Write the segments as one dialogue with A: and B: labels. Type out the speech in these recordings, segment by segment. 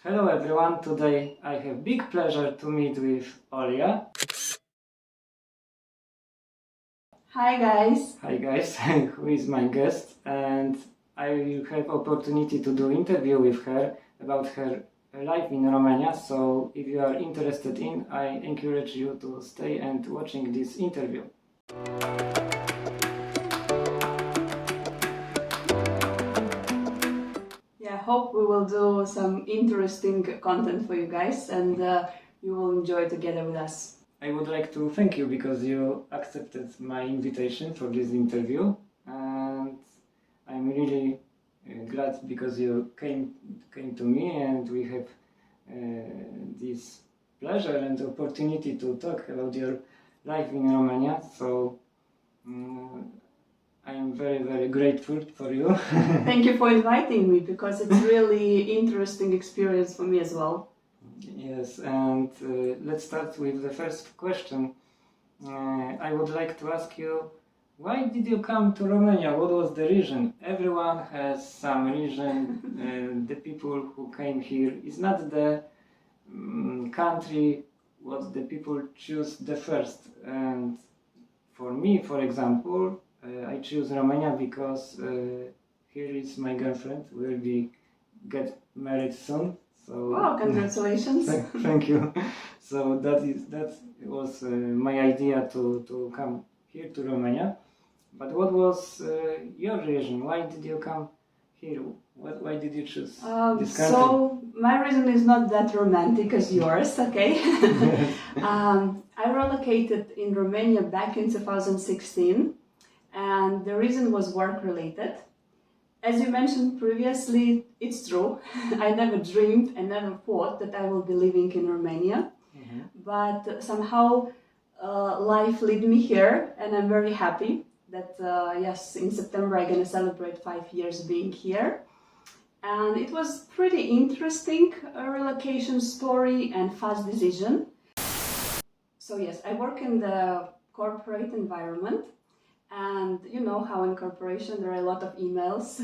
A: Hello everyone, today I have big pleasure to meet with Olya.
B: Hi guys.
A: Hi guys, who is my guest, and I will have opportunity to do interview with her about her life in Romania. So if you are interested in, I encourage you to stay and watching this interview.
B: Yeah, I hope we will do some interesting content for you guys and you will enjoy together with us.
A: I would like to thank you because you accepted my invitation for this interview, and I'm really glad because you came to me and we have this pleasure and opportunity to talk about your life in Romania. So I'm very grateful for you.
B: Thank you for inviting me because it's really interesting experience for me as well.
A: Yes, and let's start with the first question. I would like to ask you, why did you come to Romania? What was the reason? Everyone has some reason. The people who came here is not the country what the people choose the first. And for me, for example, I choose Romania because here is my girlfriend. We'll be get married soon. So,
B: wow, congratulations.
A: Thank you. So that was my idea to come here to Romania. But what was your reason? Why did you come here? Why did you choose this country?
B: So my reason is not that romantic as yours, okay? I relocated in Romania back in 2016 and the reason was work related. As you mentioned previously, it's true. I never dreamed and never thought that I will be living in Romania. Mm-hmm. But somehow life led me here and I'm very happy that, yes, in September I'm going to celebrate 5 years being here. And it was pretty interesting relocation story and fast decision. So yes, I work in the corporate environment. And you know how in corporation there are a lot of emails.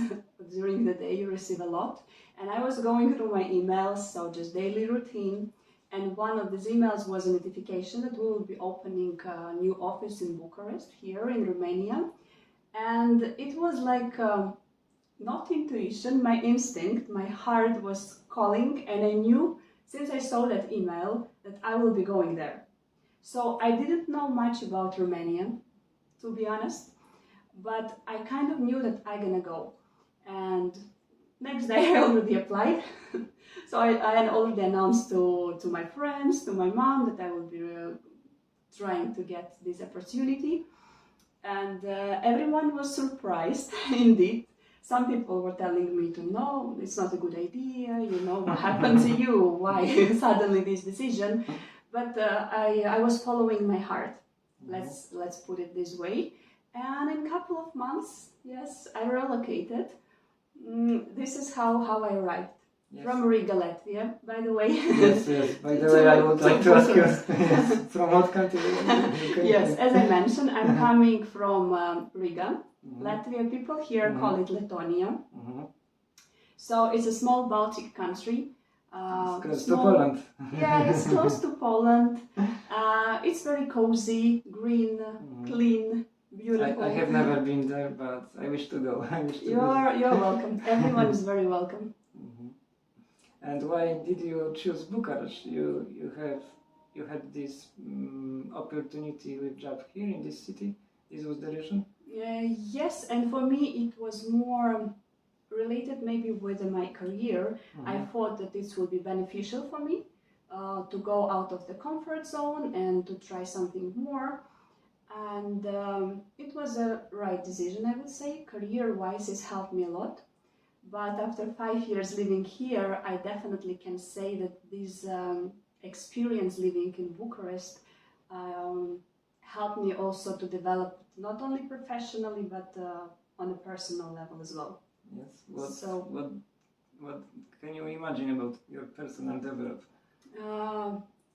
B: During the day you receive a lot. And I was going through my emails, so just daily routine. And one of these emails was a notification that we will be opening a new office in Bucharest, here in Romania. And it was like, not intuition, my instinct, my heart was calling. And I knew, since I saw that email, that I will be going there. So I didn't know much about Romania, to be honest, but I kind of knew that I'm gonna go. And next day I already applied. So I had already announced to my friends, to my mom, that I would be trying to get this opportunity. And everyone was surprised, indeed. Some people were telling me to no, it's not a good idea, you know, what happened to you, why suddenly this decision? But I was following my heart. Let's put it this way. And in a couple of months, yes, I relocated. This is how I arrived. Yes. From Riga, Latvia, by the way.
A: Yes. By the way, I would like to ask you, yes, from what country?
B: Yes, as I mentioned, I'm coming from Riga. Latvia people here call it Lithuania. So it's a small Baltic country.
A: It's close to Poland.
B: Yeah, it's close to Poland. It's very cozy, green, clean, beautiful.
A: I have never been there, but I wish to go.
B: You're welcome. Everyone is very welcome.
A: And why did you choose Bucharest? You had this opportunity with job here in this city. This was the reason.
B: Yes, and for me it was more related maybe with my career. I thought that this would be beneficial for me to go out of the comfort zone and to try something more. And it was a right decision, I would say. Career-wise, it's helped me a lot. But after 5 years living here, I definitely can say that this experience living in Bucharest helped me also to develop not only professionally but on a personal level as well.
A: Yes. What can you imagine about your personal development?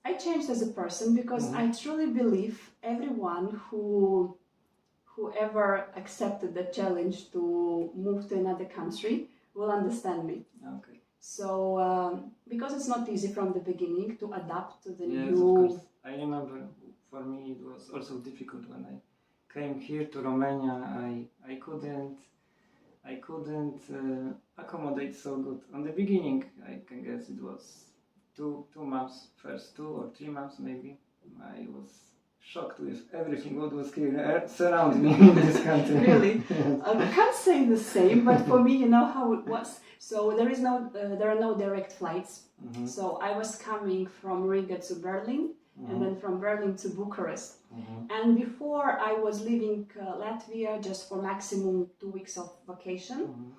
B: I changed as a person because I truly believe everyone whoever accepted the challenge to move to another country will understand me.
A: Okay.
B: So, because because it's not easy from the beginning to adapt to the
A: Yes,
B: new.
A: of course. I remember for me it was also difficult when I came here to Romania. I couldn't accommodate so good. On the beginning, I can guess it was two months, first 2 or 3 months maybe. I was shocked with everything what was here surrounding me in this country.
B: Really, I can't say the same, but for me, you know how it was. So there are no direct flights.
A: Mm-hmm.
B: So I was coming from Riga to Berlin, and then from Berlin to Bucharest.
A: Mm-hmm.
B: And before I was leaving Latvia just for maximum 2 weeks of vacation.
A: Mm-hmm.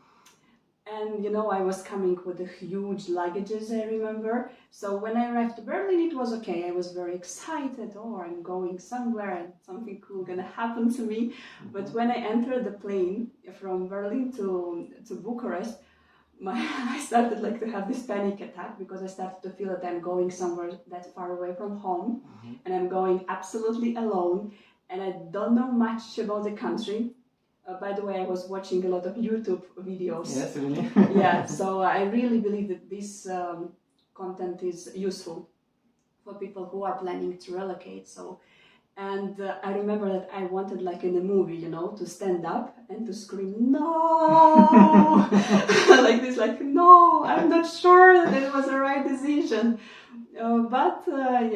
B: And you know, I was coming with the huge luggages, I remember. So when I arrived to Berlin, it was okay. I was very excited. Oh, I'm going somewhere and something cool gonna happen to me.
A: Mm-hmm.
B: But when I entered the plane from Berlin to Bucharest, I started like to have this panic attack because I started to feel that I'm going somewhere that far away from home, and I'm going absolutely alone, and I don't know much about the country. By the way, I was watching a lot of YouTube videos.
A: Yes, really?
B: Yeah, so I really believe that this content is useful for people who are planning to relocate. So, and I remember that I wanted, like in a movie, you know, to stand up and to scream, no! Like this, like, no, I'm not sure that it was the right decision. But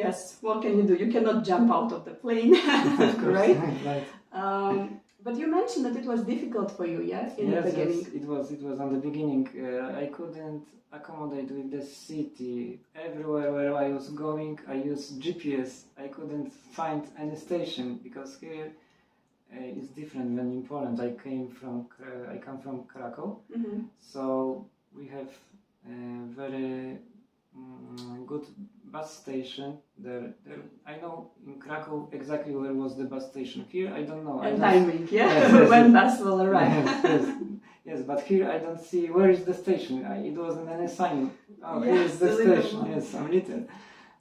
B: yes, what can you do? You cannot jump out of the plane, right?
A: Right.
B: But you mentioned that it was difficult for you, yeah, in the beginning.
A: Yes, it was on the beginning. I couldn't accommodate with the city. Everywhere where I was going, I used GPS. I couldn't find any station because here it's different than in Poland. I come from Krakow, so we have a very good bus station there. I know in Krakow exactly where was the bus station. Here I don't know.
B: And timing, yeah,
A: yes,
B: when bus will arrive.
A: Yes, but here I don't see where is the station. It wasn't any sign. Oh, here is the station. Yes, I'm little.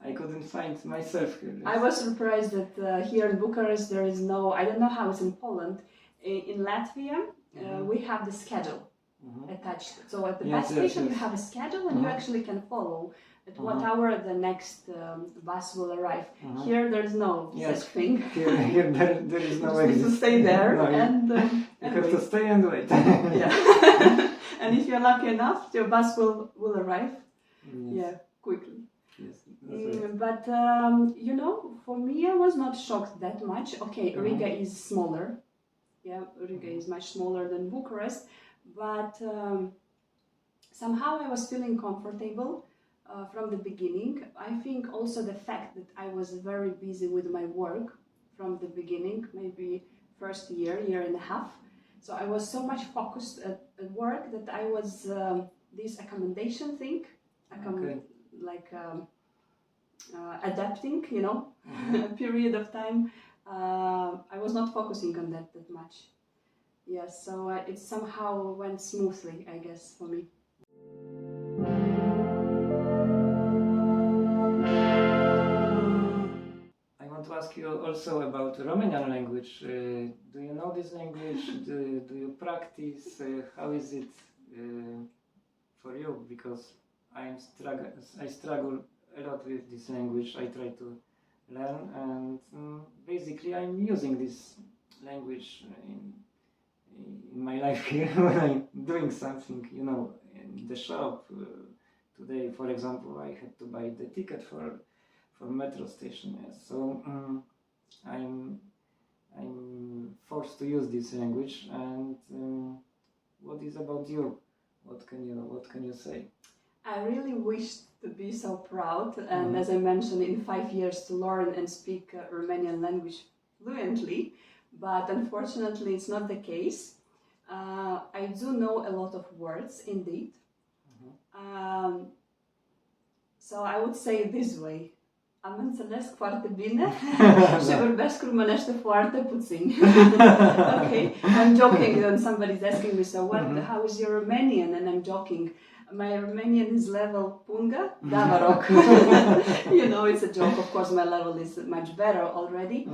A: I couldn't find myself here. Yes.
B: I was surprised that here in Bucharest there is no. I don't know how it's in Poland. In Latvia, we have the schedule attached. So at the bus station you have a schedule and you actually can follow at what hour the next bus will arrive. Here there is no such thing.
A: Here there is no
B: exit. You need to stay there and
A: you have to stay and wait.
B: Yeah. And if you're lucky enough, your bus will arrive.
A: Yes.
B: Yeah, quickly.
A: Yes. Right.
B: But you know, for me, I was not shocked that much. Okay, Riga is smaller. Yeah, Riga is much smaller than Bucharest, but somehow I was feeling comfortable from the beginning. I think also the fact that I was very busy with my work from the beginning, maybe first year and a half. So I was so much focused at work that I was this accommodation thing, adapting, you know, a period of time. I was not focusing on that much. Yes, so it somehow went smoothly, I guess, for me.
A: I want to ask you also about Romanian language. Do you know this language? Do you practice? How is it for you? Because I struggle a lot with this language. I try to learn, and basically I'm using this language in my life here when I'm doing something, you know, in the shop. Today, for example, I had to buy the ticket for metro station. Yes. So I'm forced to use this language. And what is about you? What can you say?
B: I really wish to be so proud, and as I mentioned, in 5 years to learn and speak Romanian language fluently, but unfortunately it's not the case. I do know a lot of words, indeed. So I would say it this way. Am înțeles foarte bine și vorbesc românește foarte puțin. Okay, I'm joking when somebody's asking me, so how is your Romanian? And I'm joking. My Romanian is level punga, davarok. You know, it's a joke. Of course, my level is much better already.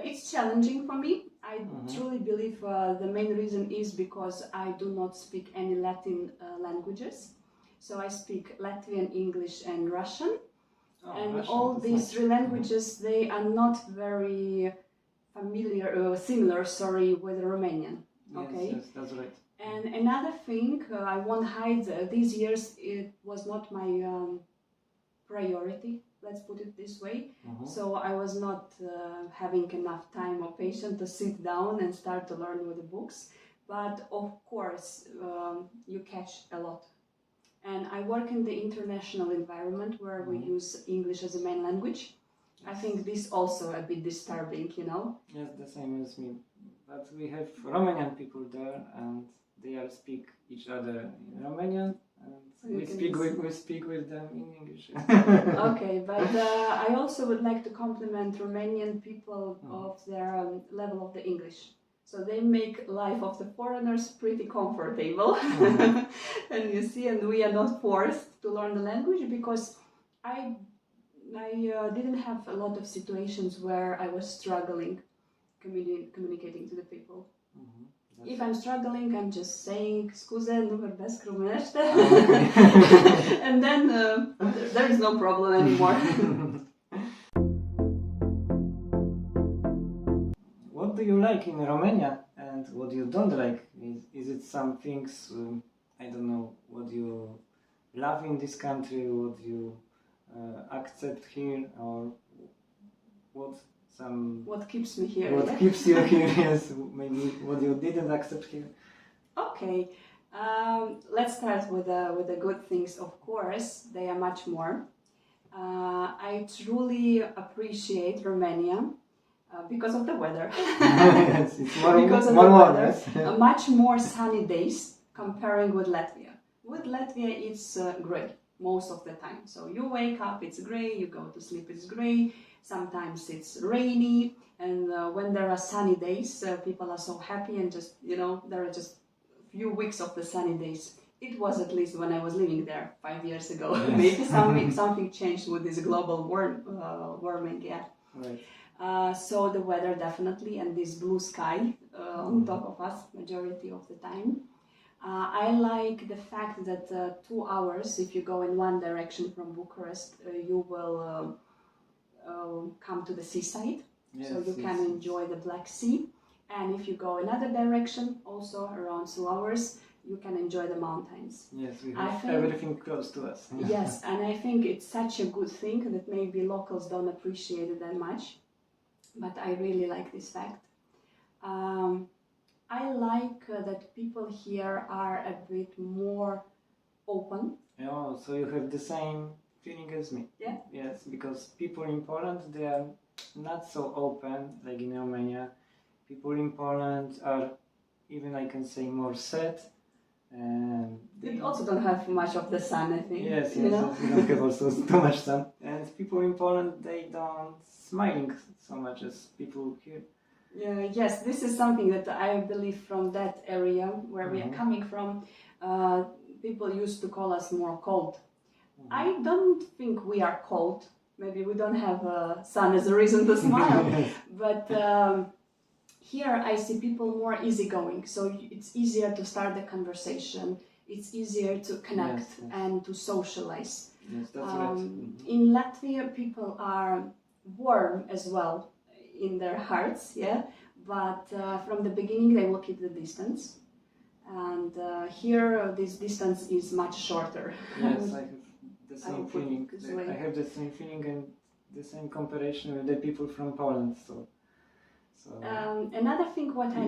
B: It's challenging for me. I truly believe the main reason is because I do not speak any Latin languages. So I speak Latvian, English, and Russian.
A: Oh,
B: And
A: Russian,
B: all
A: that's
B: these
A: nice.
B: three languages, they are not very similar, with Romanian. Okay.
A: Yes, that's right.
B: And another thing, I won't hide, these years it was not my priority, let's put it this way. So I was not having enough time or patience to sit down and start to learn with the books. But of course, you catch a lot. And I work in the international environment where we use English as a main language. I think this also a bit disturbing, you know.
A: Yes, the same as me. But we have Romanian people there, and they all speak each other in Romanian, and we speak with them in English.
B: Okay, but I also would like to compliment Romanian people of their level of the English. So they make life of the foreigners pretty comfortable. And you see, and we are not forced to learn the language, because I didn't have a lot of situations where I was struggling communicating to the people. If I'm struggling, I'm just saying "scuze, nu vorbesc românește," and then there is no problem anymore.
A: What do you like in Romania, and what you don't like? Is it some things, I don't know, what you love in this country, what you accept here, or
B: what keeps me here?
A: What keeps you here? Yes, maybe what you didn't accept here.
B: Okay, let's start with the good things. Of course, they are much more. I truly appreciate Romania because of the weather.
A: Yes, it's more
B: because of
A: more
B: the
A: warm,
B: weather.
A: yes.
B: Much more sunny days comparing with Latvia. With Latvia, it's grey most of the time. So you wake up, it's grey. You go to sleep, it's grey. Sometimes it's rainy, and when there are sunny days, people are so happy, and just, you know, there are just a few weeks of the sunny days. It was at least when I was living there 5 years ago.
A: Yes.
B: Maybe something changed with this global warming, yeah.
A: Right.
B: So the weather definitely, and this blue sky on top of us majority of the time. I like the fact that 2 hours, if you go in one direction from Bucharest, you will come to the seaside,
A: Yes,
B: so you can enjoy the Black Sea. And if you go another direction, also around 2 hours, you can enjoy the mountains.
A: Yes, we have everything close to us.
B: Yes, and I think it's such a good thing that maybe locals don't appreciate it that much, but I really like this fact. I like that people here are a bit more open.
A: Oh, so you have the same feeling as me.
B: Yeah.
A: Yes, because people in Poland, they are not so open like in Romania. People in Poland are, even I can say, more sad.
B: They also don't have much of the sun, I think.
A: Yes,
B: you know?
A: we don't have also too much sun. And people in Poland, they don't smiling so much as people here.
B: Yes, this is something that I believe from that area where we are coming from. People used to call us more cold. I don't think we are cold. Maybe we don't have sun as a reason to smile. But here I see people more easygoing. So it's easier to start the conversation. It's easier to connect and to socialize.
A: Yes, that's right.
B: In Latvia, people are warm as well in their hearts, yeah. But from the beginning, they will keep the distance. And here, this distance is much shorter.
A: Yes, I have the same feeling. I have the same feeling and the same comparison with the people from Poland. So.
B: Another thing what I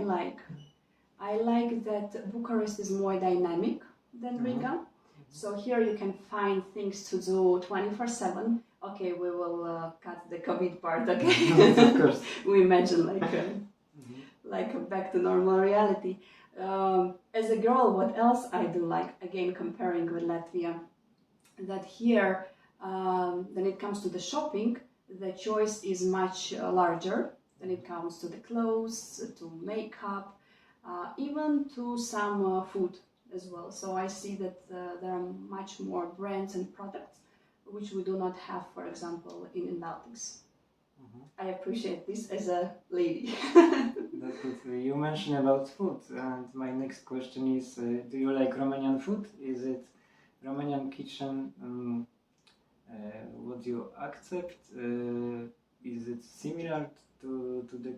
B: like that Bucharest is more dynamic than Riga. So here you can find things to do 24/7. Okay, we will cut the COVID part, okay?
A: Of course.
B: We imagine like back to normal reality. As a girl, what else I do like, again comparing with Latvia, that here, when it comes to the shopping, the choice is much larger. When it comes to the clothes, to makeup, even to some food as well. So I see that there are much more brands and products which we do not have, for example, in Baltics. I appreciate this as a lady.
A: That's good. You mentioned about food, and my next question is: do you like Romanian food? Is it Romanian kitchen, what you accept? Is it similar to the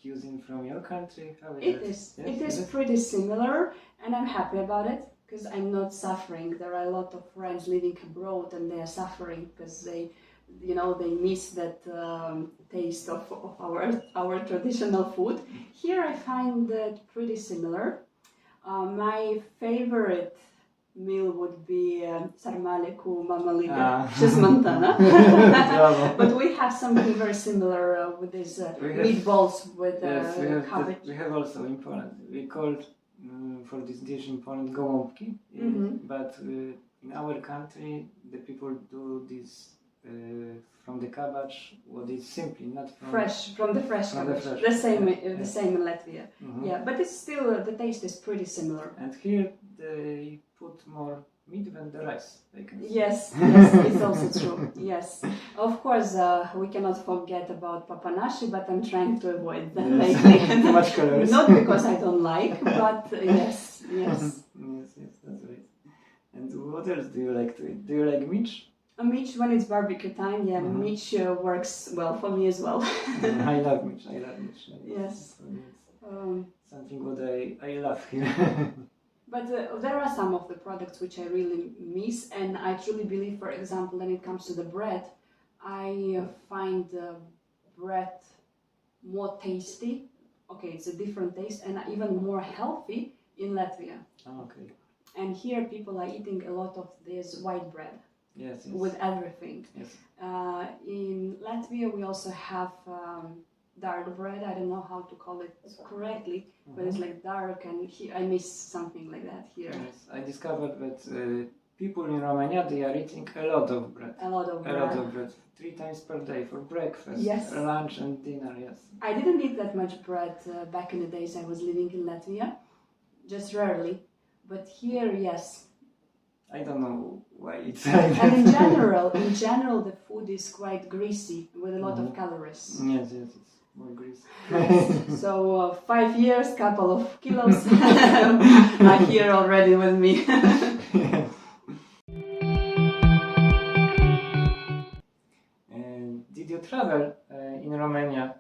A: cuisine from your country? How is
B: It
A: it?
B: is.
A: Yes,
B: It is pretty similar, and I'm happy about it because I'm not suffering. There are a lot of friends living abroad, and they are suffering because they miss that taste of our traditional food. Here, I find that pretty similar. My favorite meal would be sarmale cu mamaliga, she's Montana. But we have something very similar with these meatballs with cabbage.
A: We have also in Poland. We called for this dish in Poland gołąbki, but in our country the people do this from the cabbage, what is simply not from
B: the fresh cabbage. The same in Latvia. Yeah, but it's still the taste is pretty similar.
A: And here they put more meat than the rice.
B: Yes, it's also true. Yes, of course we cannot forget about papanashi, but I'm trying to avoid that lately.
A: Too much calories.
B: Not because I don't like, but yes.
A: Yes, that's right. And what else do you like to eat? Do you like meat?
B: Meat when it's barbecue time, yeah, meat works well for me as well.
A: I love meat.
B: Yes.
A: Something what I love here.
B: But there are some of the products which I really miss, and I truly believe, for example, when it comes to the bread, I find the bread more tasty. Okay, it's a different taste, and even more healthy in Latvia.
A: Oh, okay.
B: And here people are eating a lot of this white bread.
A: Yes.
B: With everything.
A: Yes.
B: In Latvia, we also have dark bread. I don't know how to call it correctly, but it's like dark, and I miss something like that here.
A: Yes, I discovered that people in Romania, they are eating a lot of bread.
B: A lot of bread.
A: 3 times per day for breakfast,
B: yes.
A: Lunch and dinner, yes.
B: I didn't eat that much bread back in the days I was living in Latvia, just rarely. But here, yes.
A: I don't know why it's like that.
B: And in general, the food is quite greasy with a lot of calories.
A: Yes, it's more greasy.
B: Yes. So 5 years, couple of kilos are here already with me.
A: Did you travel in Romania?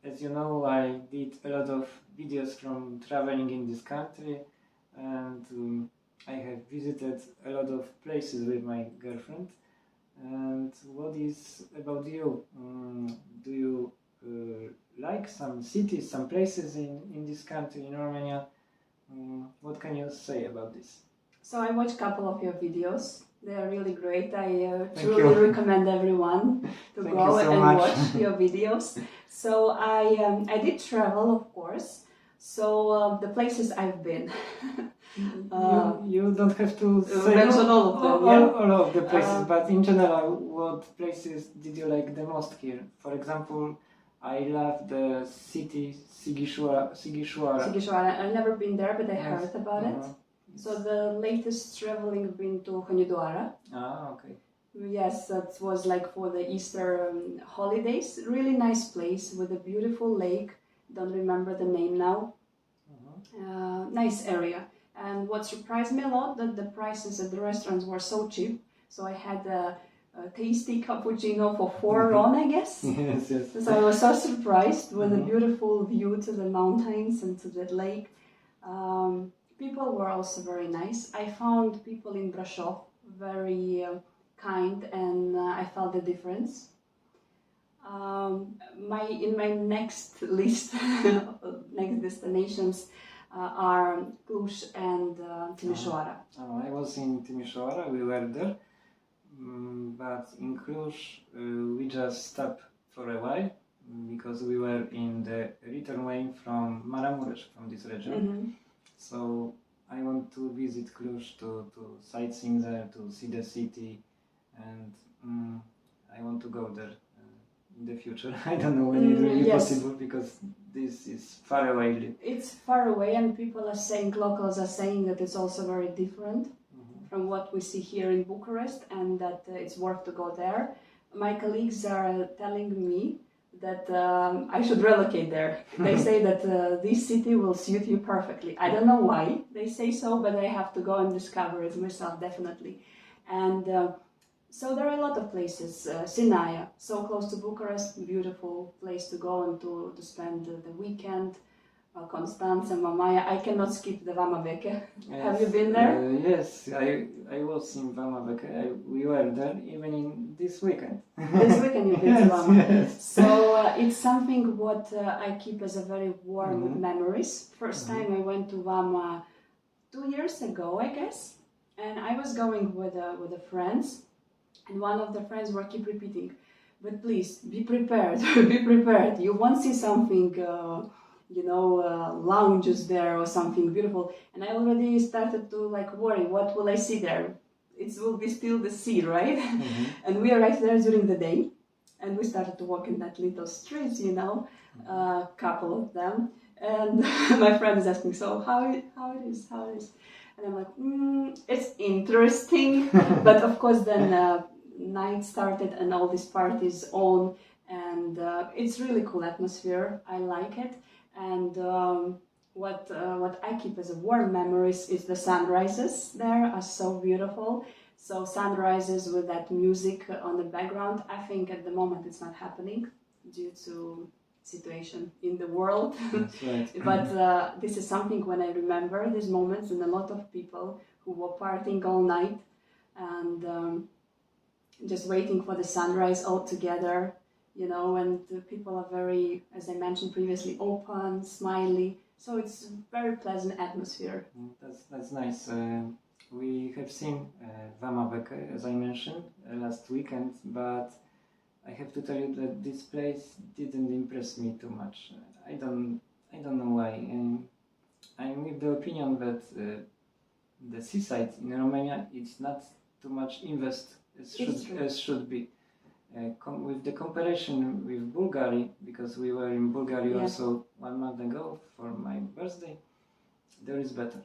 A: As you know, I did a lot of videos from traveling in this country, and I have visited a lot of places with my girlfriend. And what is about you? Do you like some cities, some places in this country, in Romania? What can you say about this?
B: So I watched a couple of your videos. They are really great. I truly recommend everyone to go and watch your videos. So I did travel, of course. So the places I've been.
A: You don't have to say
B: mention all of them.
A: All of the places, but in general, what places did you like the most here? For example, I love the city Sighișoara.
B: I've never been there, but I heard about it. So the latest traveling been to Hunedoara.
A: Ah, okay.
B: Yes, that was like for the Easter holidays. Really nice place with a beautiful lake. Don't remember the name now. Nice area. And what surprised me a lot, that the prices at the restaurants were so cheap. So I had a tasty cappuccino for 4 RON, I guess.
A: Yes.
B: So I was so surprised with a beautiful view to the mountains and to the lake. People were also very nice. I found people in Brașov very kind, and I felt the difference. In my next list, next destinations are Cluj and Timișoara.
A: I was in Timișoara, we were there, but in Cluj we just stopped for a while because we were in the return way from Maramureș, from this region. So I want to visit Cluj to sightseeing there, to see the city, and I want to go there in the future. I don't know when it will be possible because this is far away.
B: It's far away, and locals are saying that it's also very different from what we see here in Bucharest, and that it's worth to go there. My colleagues are telling me that I should relocate there. They say that this city will suit you perfectly. I don't know why they say so, but I have to go and discover it myself, definitely. And so there are a lot of places. Sinaia, so close to Bucharest, beautiful place to go and to spend the weekend. Constanța, Mamaia. I cannot skip the Vama Veche.
A: Yes,
B: Have you been there?
A: Yes, I was in Vama Veche. We were there even in this weekend.
B: This weekend you've been to
A: Yes,
B: Vama.
A: yes.
B: So it's something what I keep as a very warm memories. First time I went to Vama 2 years ago, I guess, and I was going with the friends, and one of the friends were keep repeating, "But please be prepared, be prepared. You won't see something." Lounges there or something beautiful, and I already started to like worry, what will I see there? It will be still the sea, right? And we arrived there during the day, and we started to walk in that little streets, a couple of them, and my friend is asking, so how it is, and I'm like, it's interesting, but of course then night started and all these parties on, and it's really cool atmosphere. I like it. And what I keep as a warm memories is the sunrises there are so beautiful. So sunrises with that music on the background. I think at the moment it's not happening due to situation in the world.
A: That's right.
B: But this is something when I remember these moments, and a lot of people who were partying all night and just waiting for the sunrise all together. And the people are very, as I mentioned previously, open, smiley. So it's a very pleasant atmosphere.
A: That's nice. We have seen Vama Veche, as I mentioned, last weekend, but I have to tell you that this place didn't impress me too much. I don't know why. I'm with the opinion that the seaside in Romania, it's not too much invest as should be. With the comparison with Bulgaria, because we were in Bulgaria also 1 month ago for my birthday, there is better.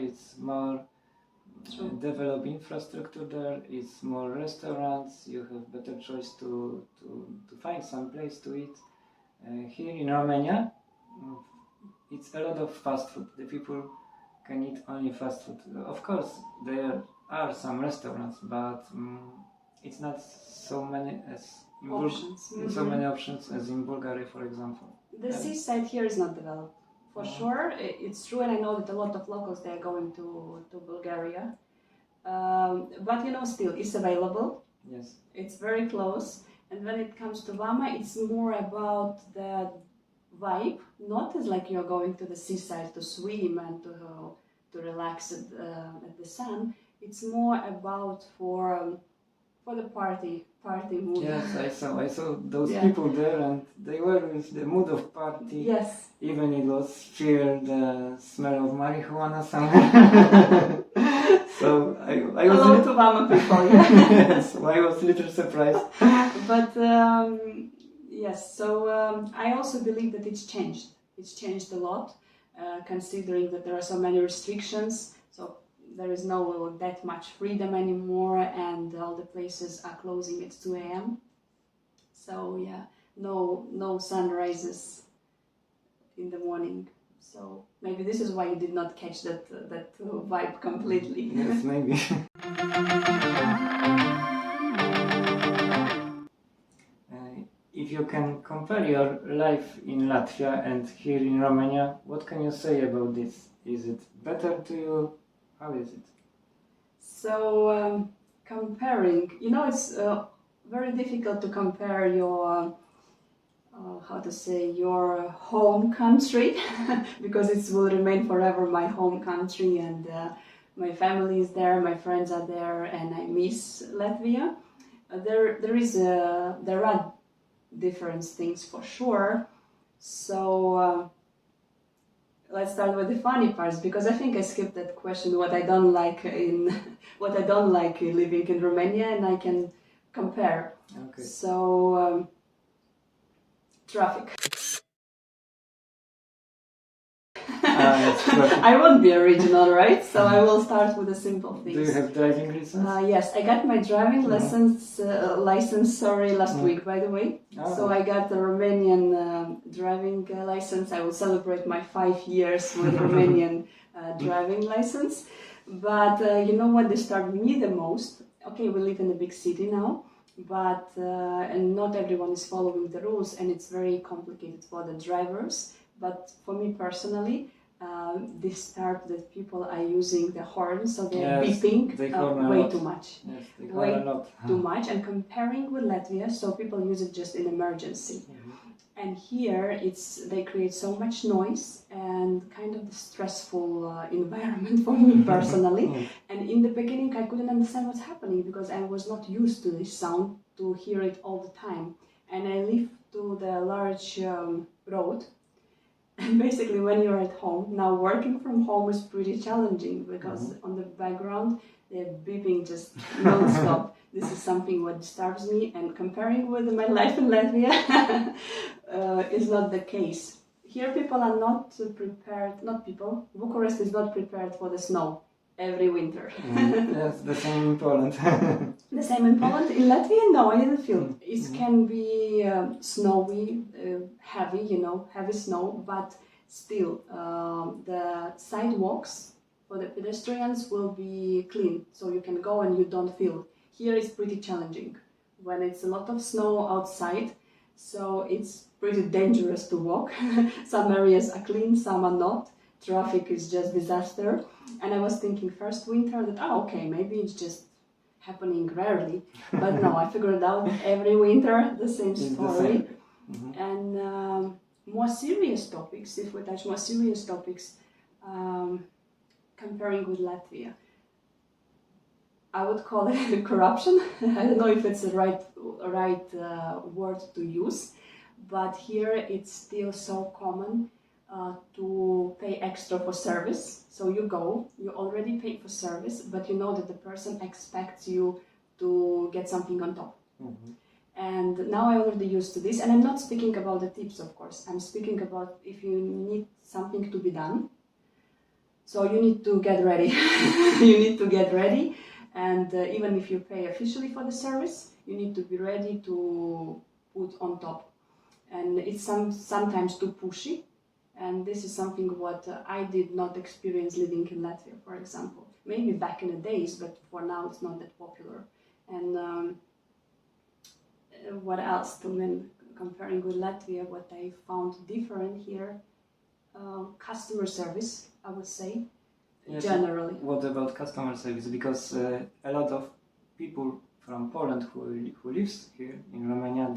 A: It's more developed infrastructure there, it's more restaurants, you have better choice to find some place to eat. Here in Romania, it's a lot of fast food. The people can eat only fast food. Of course, there are some restaurants, but it's not so many options as in Bulgaria, for example.
B: The seaside here is not developed, for sure. It's true, and I know that a lot of locals they are going to Bulgaria. But still, it's available.
A: Yes.
B: It's very close. And when it comes to Vama, it's more about the vibe, not as like you're going to the seaside to swim and to relax at the sun. It's more about for the party mood.
A: Yes, I saw those people there, and they were with the mood of party.
B: Yes.
A: Even it was fear the smell of marijuana somewhere. So I was
B: hello to Vama people. Yeah.
A: Yes, I was a little surprised.
B: But yes, so I also believe that it's changed. It's changed a lot, considering that there are so many restrictions. So there is no that much freedom anymore, and all the places are closing at 2 a.m. So yeah, no sunrises in the morning. So maybe this is why you did not catch that vibe completely.
A: Yes, maybe. If you can compare your life in Latvia and here in Romania, what can you say about this? Is it better to you? How is it?
B: So comparing, it's very difficult to compare your your home country because it will remain forever my home country, and my family is there, my friends are there, and I miss Latvia. There are different things for sure. So let's start with the funny parts, because I think I skipped that question. What I don't like living in Romania, and I can compare.
A: Okay.
B: So traffic.
A: it's perfect.
B: I won't be original, right? So I will start with the simple things.
A: Do you have driving license?
B: Yes, I got my driving license last week, by the way.
A: Oh.
B: So I got the Romanian driving license. I will celebrate my 5 years with Romanian driving license. But you know what disturbed me the most? Okay, we live in a big city now, but and not everyone is following the rules, and it's very complicated for the drivers. But for me personally, disturbed that people are using the horn, so they're beeping way too much.
A: Yes, they
B: way
A: a lot.
B: too much. And comparing with Latvia, so people use it just in emergency. And here they create so much noise and kind of the stressful environment for me personally. And in the beginning I couldn't understand what's happening because I was not used to this sound, to hear it all the time. And I live to the large road. And basically when you're at home, now working from home is pretty challenging because on the background they're beeping just non-stop. This is something what disturbs me, and comparing with my life in Latvia is not the case. Here people are not prepared, Bucharest is not prepared for the snow every winter.
A: Yes, the same in Poland.
B: The same in Poland. In Latvia, no, I didn't feel. It can be snowy, heavy snow, but still the sidewalks for the pedestrians will be clean, so you can go and you don't feel. Here it's pretty challenging when it's a lot of snow outside, so it's pretty dangerous to walk. Some areas are clean, some are not. Traffic is just disaster. And I was thinking first winter that, okay, maybe it's just happening rarely. But no, I figured out every winter the same story. And more serious topics, if we touch more serious topics, comparing with Latvia, I would call it corruption. I don't know if it's the right word to use, but here it's still so common to pay extra for service. So you already paid for service, but you know that the person expects you to get something on top. And now I'm already used to this, and I'm not speaking about the tips, of course. I'm speaking about if you need something to be done. So you need to get ready. And even if you pay officially for the service, you need to be ready to put on top. And it's sometimes too pushy. And this is something what I did not experience living in Latvia, for example. Maybe back in the days, but for now it's not that popular. And what else? When comparing with Latvia, what I found different here, customer service, I would say. Yes, generally.
A: What about customer service? Because a lot of people from Poland who lives here in Romania,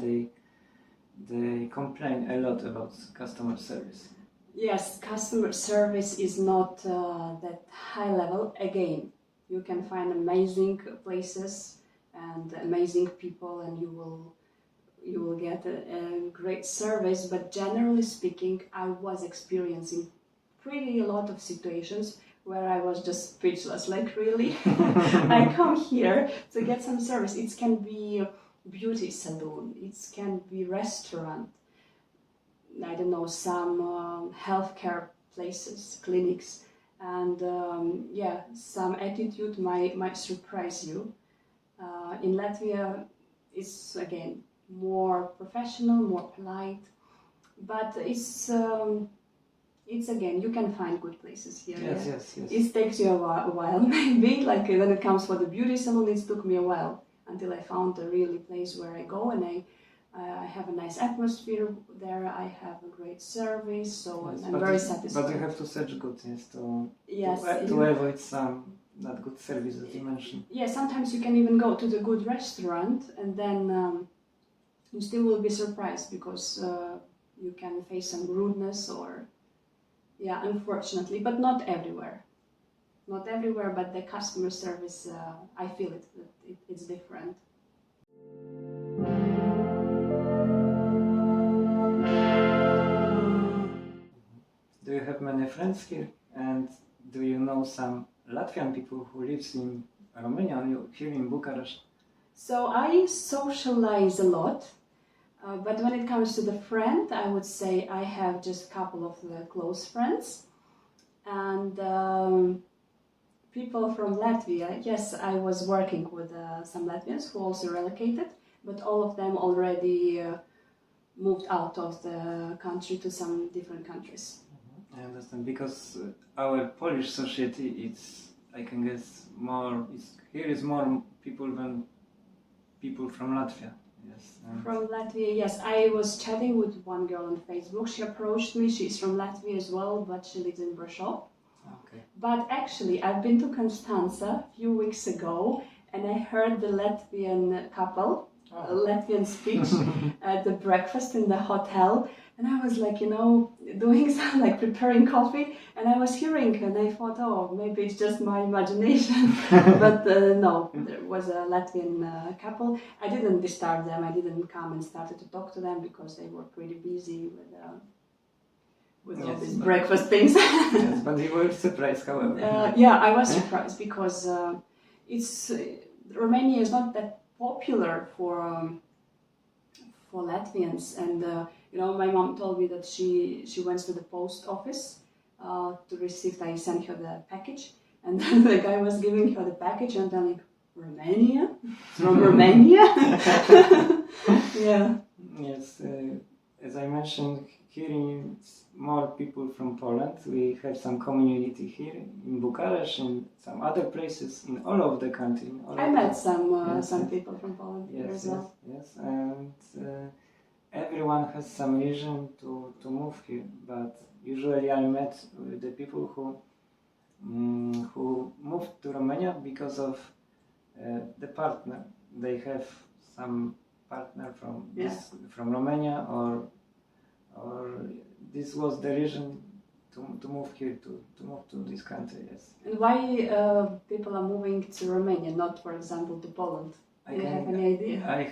A: they complain a lot about customer service.
B: Yes, customer service is not that high level. Again, you can find amazing places and amazing people, and you will get a great service. But generally speaking, I was experiencing pretty a lot of situations where I was just speechless, like really, I come here to get some service. It can be a beauty salon, it can be restaurant, I don't know, some healthcare places, clinics, and some attitude might surprise you. In Latvia, it's again more professional, more polite, but it's again, you can find good places here.
A: Yes.
B: It takes you a while, maybe. Like when it comes for the beauty salon, it took me a while until I found a really place where I go and I have a nice atmosphere there. I have a great service, so yes, I'm very satisfied.
A: But you have to search good, to avoid some not good service that you mentioned.
B: Yeah, sometimes you can even go to the good restaurant and then you still will be surprised because you can face some rudeness or. Yeah, unfortunately, but not everywhere. Not everywhere, but the customer service, I feel it's different.
A: Do you have many friends here? And do you know some Latvian people who live in Romania, here in Bucharest?
B: So I socialize a lot. But when it comes to the friend, I would say I have just a couple of close friends. And people from Latvia, yes, I was working with some Latvians who also relocated, but all of them already moved out of the country to some different countries.
A: I understand, because our Polish society, it's, I can guess, here is more people than people from Latvia. Yes.
B: From Latvia, yes. I was chatting with one girl on Facebook. She approached me. She's from Latvia as well, but she lives in Brașov.
A: Okay.
B: But actually, I've been to Constanța a few weeks ago, and I heard the Latvian couple, Latvian speech at the breakfast in the hotel. And I was like, doing some, like preparing coffee, and I was hearing, and I thought, oh, maybe it's just my imagination. But no, there was a Latvian couple. I didn't disturb them. I didn't come and started to talk to them because they were pretty busy with all these breakfast things.
A: Yes, but you were surprised, however.
B: Yeah, I was surprised because Romania is not that popular for Latvians, and my mom told me that she went to the post office to receive. I sent her the package, and then the guy was giving her the package, and I'm like, Romania? From Romania? Yeah.
A: Yes, as I mentioned, here is more people from Poland. We have some community here in Bucharest and some other places in all over the country.
B: I met some people from Poland here as well.
A: Yes, and everyone has some reason to move here, but usually I met the people who moved to Romania because of the partner. They have some partner from Romania, or this was the reason to move here, to move to this country. Yes.
B: And why people are moving to Romania, not, for example, to Poland? Do you have any idea?
A: I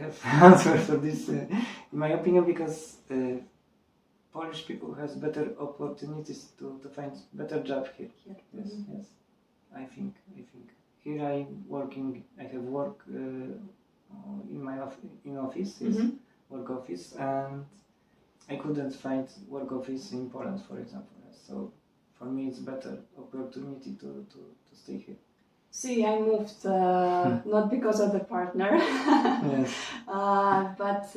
A: have answer for this. In my opinion, because Polish people has better opportunities to find better job here. Yes,
B: Mm-hmm.
A: yes. I think here I have work in my office,
B: Mm-hmm.
A: work office, and I couldn't find work office in Poland, for example. So for me, it's better opportunity to stay here.
B: See, I moved not because of the partner,
A: Yes.
B: but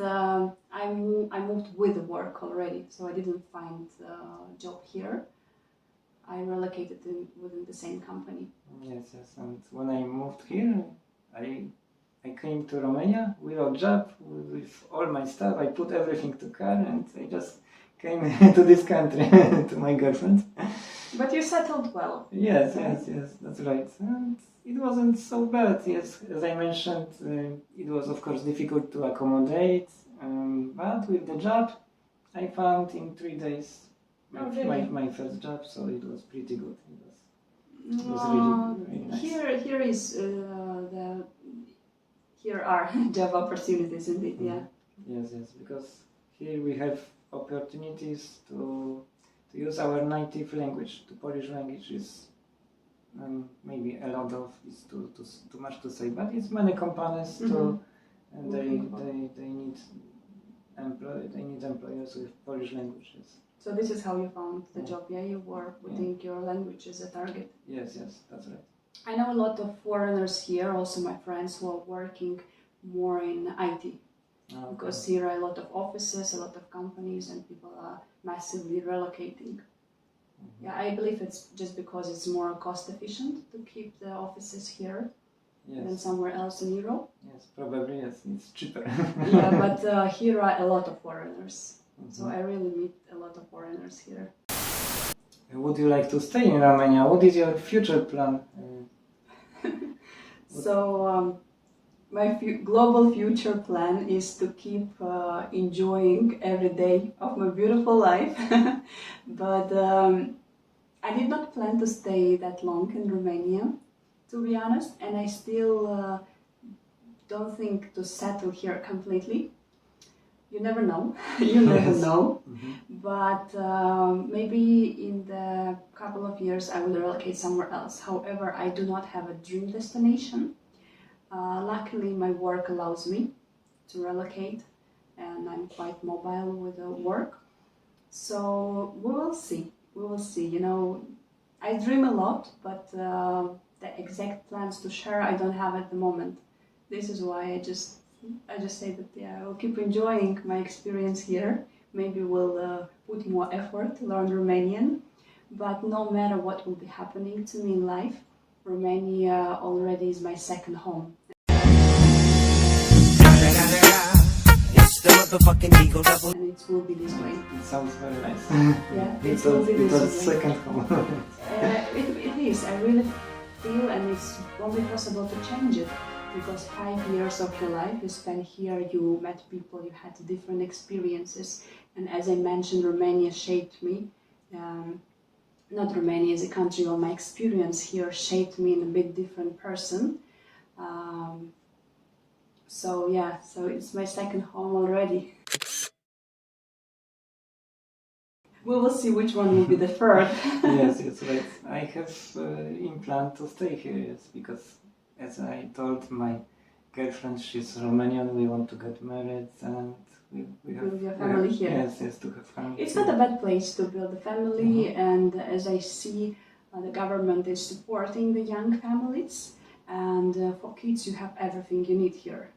B: I moved with work already, so I didn't find a job here. I relocated within the same company.
A: Yes. And when I moved here, I came to Romania without job, with all my stuff. I put everything to car, and I just came to this country to my girlfriend.
B: But you settled well.
A: Yes, that's right. And it wasn't so bad. Yes, as I mentioned, it was of course difficult to accommodate, but with the job, I found in 3 days my first job, so it was pretty good. It was really nice.
B: Here are job opportunities indeed. Yeah.
A: Yes, because here we have opportunities to use our native language. The Polish language is maybe a lot of, it's too much to say, but it's many companies too, and they need employers with Polish languages.
B: So this is how you found the job. Yeah, you were putting your language as a target.
A: Yes, that's right.
B: I know a lot of foreigners here, also my friends who are working more in IT.
A: Okay.
B: Because here are a lot of offices, a lot of companies, and people are massively relocating. Yeah, I believe it's just because it's more cost efficient to keep the offices here than somewhere else in Europe.
A: Yes, probably, yes, it's cheaper.
B: Yeah, but here are a lot of foreigners. So I really meet a lot of foreigners here.
A: Would you like to stay in Romania? What is your future plan?
B: So my global future plan is to keep enjoying every day of my beautiful life. But I did not plan to stay that long in Romania, to be honest, and I still don't think to settle here completely. You never know. You never know. But maybe in the couple of years I will relocate somewhere else. However, I do not have a dream destination. Luckily, my work allows me to relocate, and I'm quite mobile with the work. So we will see. we will see. You know, I dream a lot, but the exact plans to share I don't have at the moment. This is why I just say that yeah, I will keep enjoying my experience here. Maybe we'll put more effort to learn Romanian, but no matter what will be happening to me in life, Romania already is my second home. And it will be this way.
A: It sounds very nice.
B: Yeah, it will be this
A: because
B: way.
A: second home.
B: It is. I really feel, and it's only possible to change it, because 5 years of your life you spent here, you met people, you had different experiences, and as I mentioned, Romania shaped me. Not Romania as a country, or my experience here shaped me in a bit different person. So yeah, so it's my second home already. We will see which one will be the third.
A: Yes, right. I have in plan to stay here, yes, because as I told my girlfriend, she's Romanian, we want to get married and we have
B: build your family here.
A: Yes, to have family.
B: It's not a bad place to build a family, and as I see, the government is supporting the young families, and for kids you have everything you need here.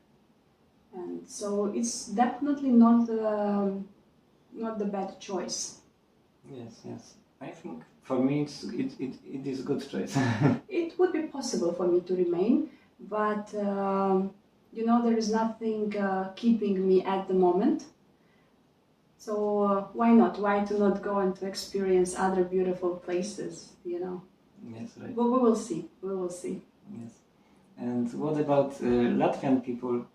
B: And so it's definitely not the bad choice.
A: Yes. I think for me it is a good choice.
B: It would be possible for me to remain, but you know, there is nothing keeping me at the moment. So why not? Why to not go and to experience other beautiful places, you know?
A: Yes, right.
B: But we will see. We will see.
A: Yes. And what about Latvian people?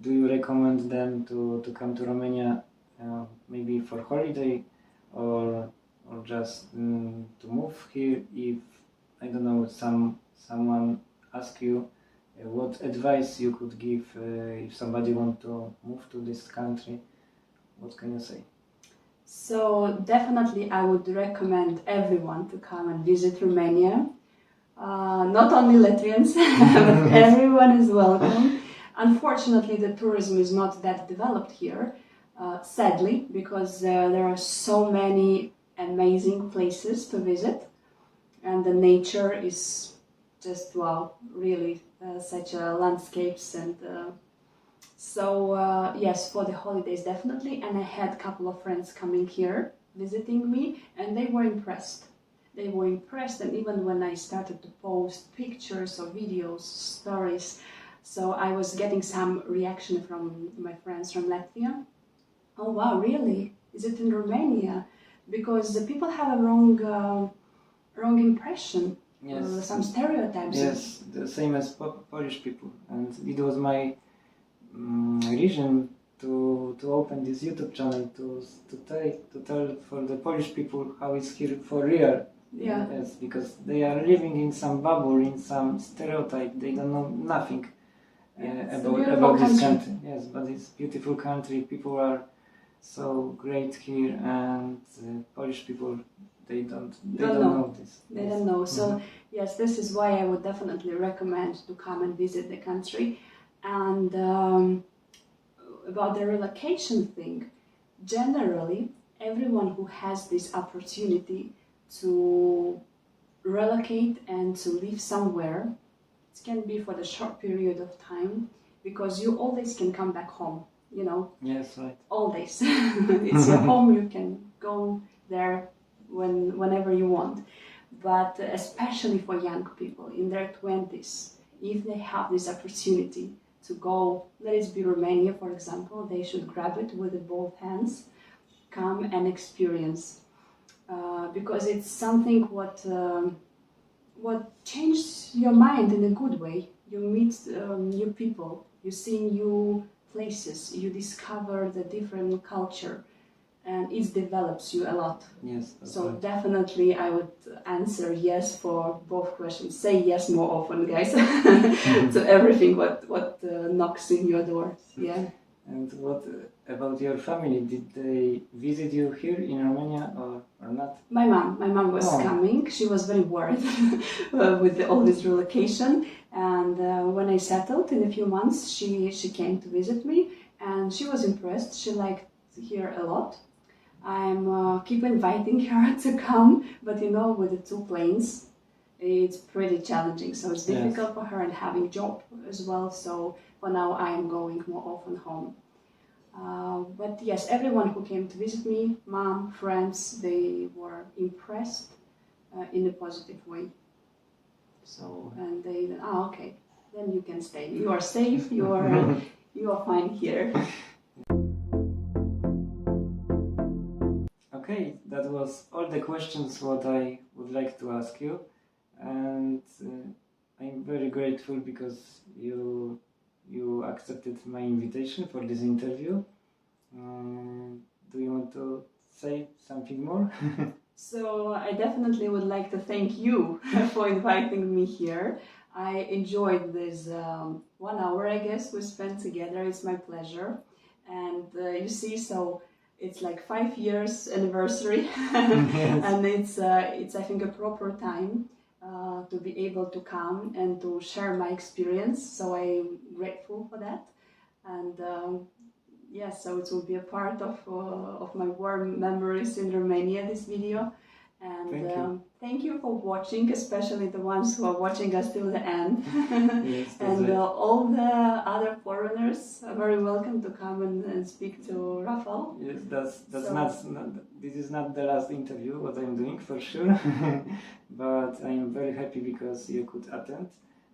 A: Do you recommend them to come to Romania maybe for holiday or just to move here? If, I don't know, someone asks you what advice you could give if somebody wants to move to this country, what can you say?
B: So definitely I would recommend everyone to come and visit Romania. Not only Latvians, but everyone is welcome. Unfortunately, the tourism is not that developed here, sadly, because there are so many amazing places to visit, and the nature is just wow, really such landscapes. And so yes, for the holidays definitely. And I had a couple of friends coming here visiting me, and they were impressed. They were impressed, and even when I started to post pictures or videos, stories, so I was getting some reaction from my friends from Latvia. Oh wow, really? Is it in Romania? Because the people have a wrong impression,
A: Yes.
B: some stereotypes.
A: Yes, the same as Polish people, and it was my reason to open this YouTube channel to tell for the Polish people how it's here for real.
B: Yeah.
A: Yes, because they are living in some bubble, in some stereotype. They don't know nothing about this country. Yes, but it's a beautiful country. People are so great here, and Polish people they don't know this.
B: They don't know. So yes, this is why I would definitely recommend to come and visit the country. And about the relocation thing, generally everyone who has this opportunity to relocate and to live somewhere, it can be for the short period of time, because you always can come back home, you know.
A: Yes, right.
B: Always. It's your home, you can go there whenever you want. But especially for young people in their 20s, if they have this opportunity to go, let it be Romania for example, they should grab it with both hands, come and experience. Because it's something what changes your mind in a good way. You meet new people, you see new places, you discover the different culture, and it develops you a lot.
A: Yes.
B: So
A: right.
B: definitely I would answer yes for both questions. Say yes more often, guys, to everything what knocks in your door. Yeah.
A: And what about your family? Did they visit you here in Romania or not?
B: My mom was coming. She was very worried with all this relocation. And when I settled in a few months, she came to visit me, and she was impressed. She liked here a lot. I'm keep inviting her to come, but you know, with the 2 planes, it's pretty challenging. So it's difficult for her and having job as well. So for now, I am going more often home. But yes, everyone who came to visit me, mom, friends, they were impressed in a positive way. So, and they, okay, then you can stay. You are safe, you are fine here.
A: Okay, that was all the questions what I would like to ask you, and I'm very grateful because you accepted my invitation for this interview. Do you want to say something more?
B: So I definitely would like to thank you for inviting me here. I enjoyed this 1 hour, I guess, we spent together. It's my pleasure. And you see, so it's like 5 years anniversary,
A: Yes.
B: and it's I think a proper time to be able to come and to share my experience. So I'm grateful for that. And yes, so it will be a part of my warm memories in Romania, this video. And thank you for watching, especially the ones who are watching us till the end.
A: Yes,
B: And all the other foreigners are very welcome to come and speak to Rafał.
A: Yes, that's not this is not the last interview what I'm doing for sure, but I'm very happy because you could attend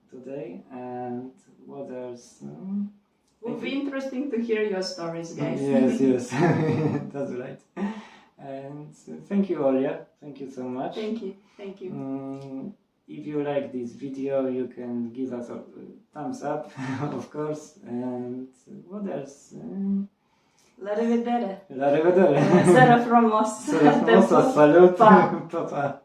A: today. And what else?
B: It will be interesting to hear your stories, guys.
A: Yes, that's right. And thank you, Olya. Thank you so much.
B: Thank you.
A: If you like this video, you can give us a thumbs up, of course. And what else?
B: La rivedere.
A: La rivedere.
B: Sera frumos.
A: Sera frumos, salut.
B: Pa.
A: Pa.